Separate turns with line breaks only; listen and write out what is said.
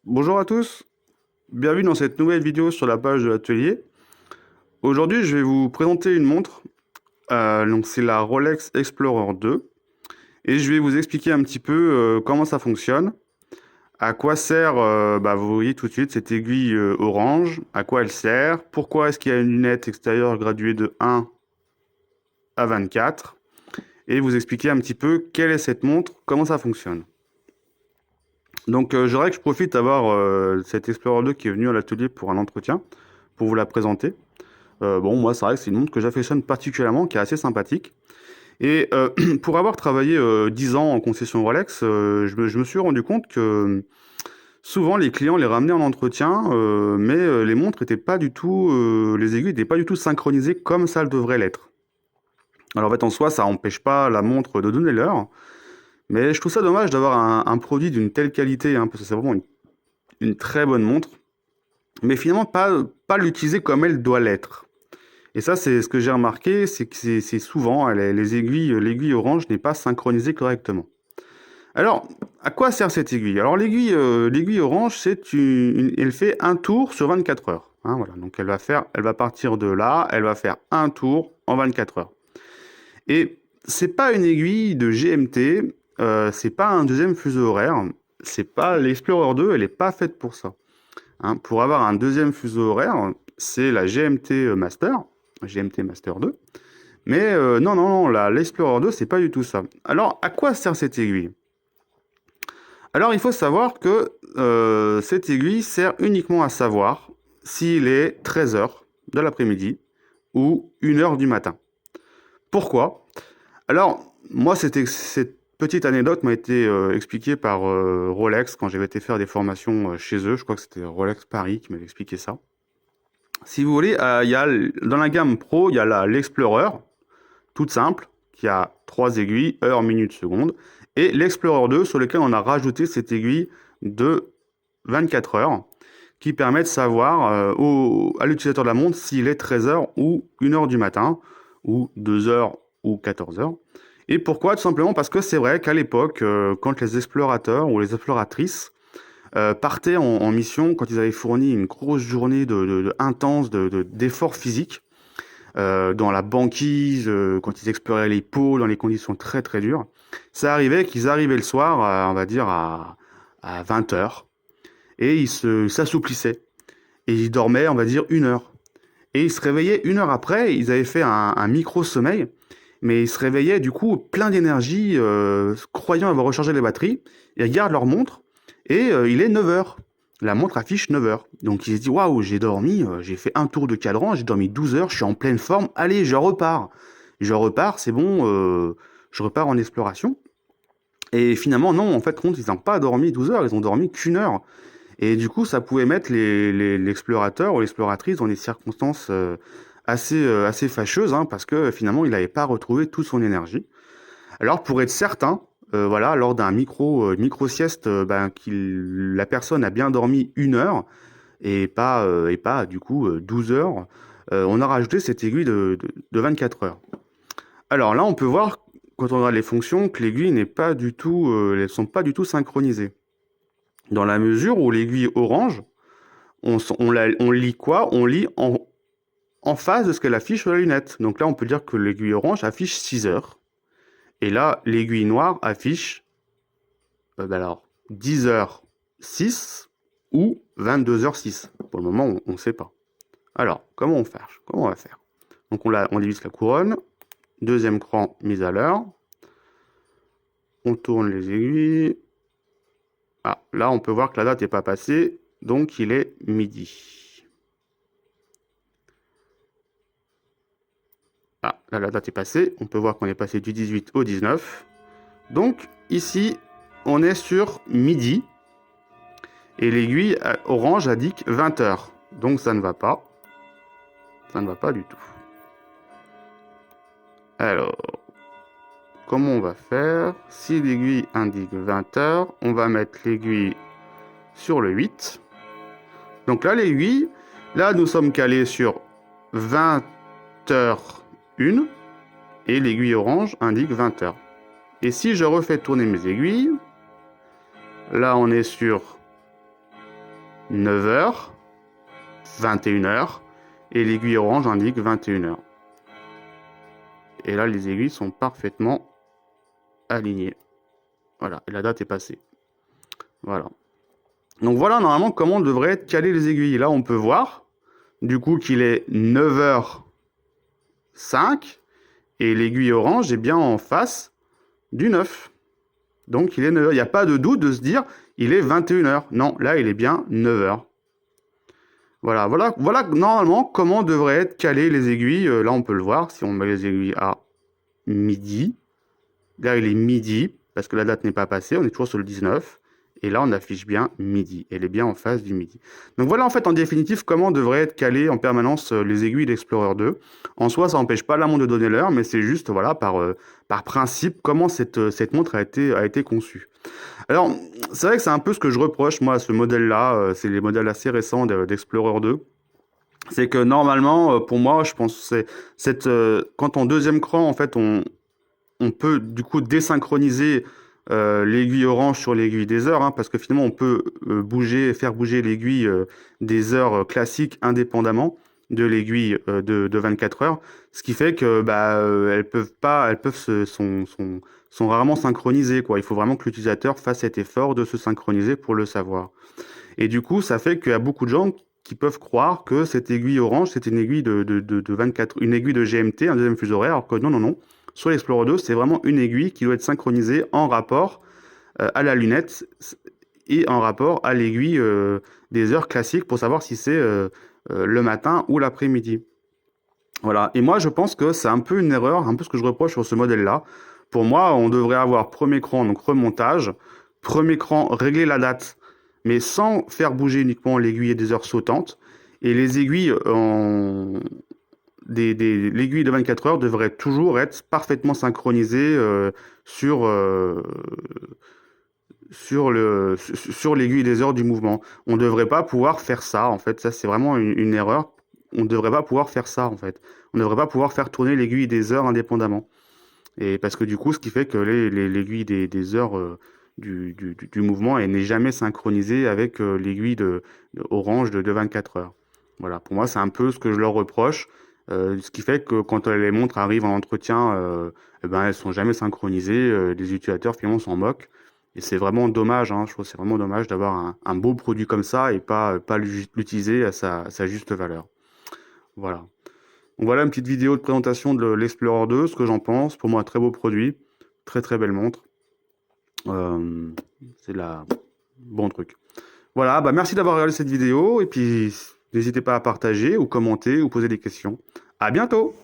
Bonjour à tous, bienvenue dans cette nouvelle vidéo sur la page de l'atelier. Aujourd'hui, je vais vous présenter une montre. Donc c'est la Rolex Explorer 2 et je vais vous expliquer un petit peu comment ça fonctionne, à quoi sert, vous voyez tout de suite cette aiguille orange, à quoi elle sert, pourquoi est-ce qu'il y a une lunette extérieure graduée de 1 à 24 et vous expliquer un petit peu quelle est cette montre, comment ça fonctionne. Donc je voudrais que je profite d'avoir cette Explorer 2 qui est venue à l'atelier pour un entretien, pour vous la présenter. Bon, moi, c'est vrai que c'est une montre que j'affectionne particulièrement, qui est assez sympathique. Et pour avoir travaillé 10 ans en concession Rolex, je me suis rendu compte que souvent les clients les ramenaient en entretien, mais les montres étaient pas du tout, les aiguilles n'étaient pas du tout synchronisées comme ça le devrait l'être. Alors en fait, en soi, ça empêche pas la montre de donner l'heure, mais je trouve ça dommage d'avoir un produit d'une telle qualité, hein, parce que c'est vraiment une très bonne montre, mais finalement pas l'utiliser comme elle doit l'être. Et ça, c'est ce que j'ai remarqué, c'est que c'est souvent les aiguilles, l'aiguille orange n'est pas synchronisée correctement. Alors, à quoi sert cette aiguille? Alors l'aiguille orange, elle fait un tour sur 24 heures. Hein, voilà. Donc elle va partir de là, elle va faire un tour en 24 heures. Et c'est pas une aiguille de GMT, c'est pas un deuxième fuseau horaire, c'est pas l'Explorer 2, elle est pas faite pour ça. Hein, pour avoir un deuxième fuseau horaire, c'est la GMT Master, GMT Master 2. Mais non, non, non, l'Explorer 2, c'est pas du tout ça. Alors, à quoi sert cette aiguille? Alors, il faut savoir que cette aiguille sert uniquement à savoir s'il est 13 heures de l'après-midi ou 1 heure du matin. Pourquoi? Alors, moi, cette petite anecdote m'a été expliquée par Rolex quand j'avais été faire des formations chez eux. Je crois que c'était Rolex Paris qui m'avait expliqué ça. Si vous voulez, dans la gamme Pro, il y a l'Explorer, toute simple, qui a 3 aiguilles, heure, minute, seconde, et l'Explorer 2 sur lequel on a rajouté cette aiguille de 24 heures qui permet de savoir à l'utilisateur de la montre s'il est 13 heures ou 1 heure du matin, ou 2 heures ou 14 heures. Et pourquoi? Tout simplement parce que c'est vrai qu'à l'époque, quand les explorateurs ou les exploratrices partaient en mission, quand ils avaient fourni une grosse journée intense d'efforts physiques, dans la banquise, quand ils exploraient les pôles dans les conditions très très dures. Ça arrivait qu'ils arrivaient le soir, on va dire à 20 heures, et s'assouplissaient. Et ils dormaient, on va dire, 1 heure. Et ils se réveillaient 1 heure après, ils avaient fait un micro-sommeil, mais ils se réveillaient du coup plein d'énergie, croyant avoir rechargé les batteries. Ils regardent leur montre, et il est 9 heures. La montre affiche 9 heures. Donc il se dit waouh, j'ai dormi, j'ai fait un tour de cadran, j'ai dormi 12 heures, je suis en pleine forme, allez, je repars. Je repars, c'est bon, je repars en exploration. Et finalement, non, en fait, compte, ils n'ont pas dormi 12 heures, ils ont dormi qu'une heure. Et du coup, ça pouvait mettre l'explorateur ou l'exploratrice dans des circonstances assez fâcheuses, hein, parce que finalement, il n'avait pas retrouvé toute son énergie. Alors, pour être certain, voilà, lors d'un micro sieste, la personne a bien dormi 1 heure et pas du coup 12 heures, on a rajouté cette aiguille de 24 heures. Alors là, on peut voir quand on regarde les fonctions que l'aiguille n'est pas du tout, elles sont pas du tout synchronisées. Dans la mesure où l'aiguille orange, on lit quoi? On lit en face de ce qu'elle affiche sur la lunette. Donc là, on peut dire que l'aiguille orange affiche 6 heures. Et là, l'aiguille noire affiche alors 10h06 ou 22h06. Pour le moment, on ne sait pas. Alors, comment on fait? Comment on va faire? Donc on divise la couronne, deuxième cran mise à l'heure, on tourne les aiguilles. Ah, là on peut voir que la date n'est pas passée, donc il est midi. Ah, là la date est passée, on peut voir qu'on est passé du 18 au 19. Donc ici, on est sur midi, et l'aiguille orange indique 20 heures. Donc ça ne va pas. Ça ne va pas du tout. Alors, comment on va faire? Si l'aiguille indique 20 heures, on va mettre l'aiguille sur le 8. Donc là, l'aiguille, là, nous sommes calés sur 20h01 et l'aiguille orange indique 20 heures. Et si je refais tourner mes aiguilles, là, on est sur 9h, 21h, et l'aiguille orange indique 21h. Et là, les aiguilles sont parfaitement alignées. Voilà, et la date est passée. Voilà. Donc voilà normalement comment devraient être calées les aiguilles. Là, on peut voir, du coup, qu'il est 9h05, et l'aiguille orange est bien en face du 9. Donc il est 9h. Il n'y a pas de doute de se dire, il est 21h. Non, là, il est bien 9h. Voilà normalement comment devraient être calées les aiguilles. Là, on peut le voir si on met les aiguilles à midi. Là, il est midi, parce que la date n'est pas passée, on est toujours sur le 19. Et là, on affiche bien midi. Elle est bien en face du midi. Donc voilà, en fait, en définitive, comment devraient être calées en permanence les aiguilles d'Explorer 2. En soi, ça n'empêche pas la montre de donner l'heure, mais c'est juste, voilà, par principe, comment cette montre a été conçue. Alors, c'est vrai que c'est un peu ce que je reproche, moi, à ce modèle-là. C'est les modèles assez récents d'Explorer 2. C'est que normalement, pour moi, je pense que quand en deuxième cran, en fait, on peut du coup désynchroniser l'aiguille orange sur l'aiguille des heures, hein, parce que finalement on peut faire bouger l'aiguille des heures classiques indépendamment de l'aiguille de 24 heures, ce qui fait que sont rarement synchronisées, quoi. Il faut vraiment que l'utilisateur fasse cet effort de se synchroniser pour le savoir. Et du coup, ça fait qu'il y a beaucoup de gens qui peuvent croire que cette aiguille orange, c'est une aiguille de 24, une aiguille de GMT, un deuxième fuseau horaire, alors que non. Sur l'Explorer 2, c'est vraiment une aiguille qui doit être synchronisée en rapport à la lunette et en rapport à l'aiguille des heures classiques pour savoir si c'est le matin ou l'après-midi. Voilà. Et moi, je pense que c'est un peu une erreur, un peu ce que je reproche sur ce modèle-là. Pour moi, on devrait avoir premier cran, donc remontage, premier cran, régler la date, mais sans faire bouger uniquement l'aiguille et des heures sautantes. Et les aiguilles l'aiguille de 24 heures devrait toujours être parfaitement synchronisée sur, sur l'aiguille des heures du mouvement. On ne devrait pas pouvoir faire ça, en fait. Ça, c'est vraiment une erreur. On ne devrait pas pouvoir faire ça, en fait. On ne devrait pas pouvoir faire tourner l'aiguille des heures indépendamment. Et parce que du coup, ce qui fait que l'aiguille des heures du mouvement n'est jamais synchronisée avec l'aiguille orange de 24 heures. Voilà, pour moi, c'est un peu ce que je leur reproche. Ce qui fait que quand les montres arrivent en entretien, elles sont jamais synchronisées. Les utilisateurs finalement s'en moquent. Et c'est vraiment dommage, hein. Je trouve que c'est vraiment dommage d'avoir un beau produit comme ça et pas l'utiliser à sa juste valeur. Voilà. Donc voilà une petite vidéo de présentation de l'Explorer 2, ce que j'en pense. Pour moi, un très beau produit. Très très belle montre. C'est la bon truc. Voilà, merci d'avoir regardé cette vidéo. Et puis, n'hésitez pas à partager ou commenter ou poser des questions. À bientôt!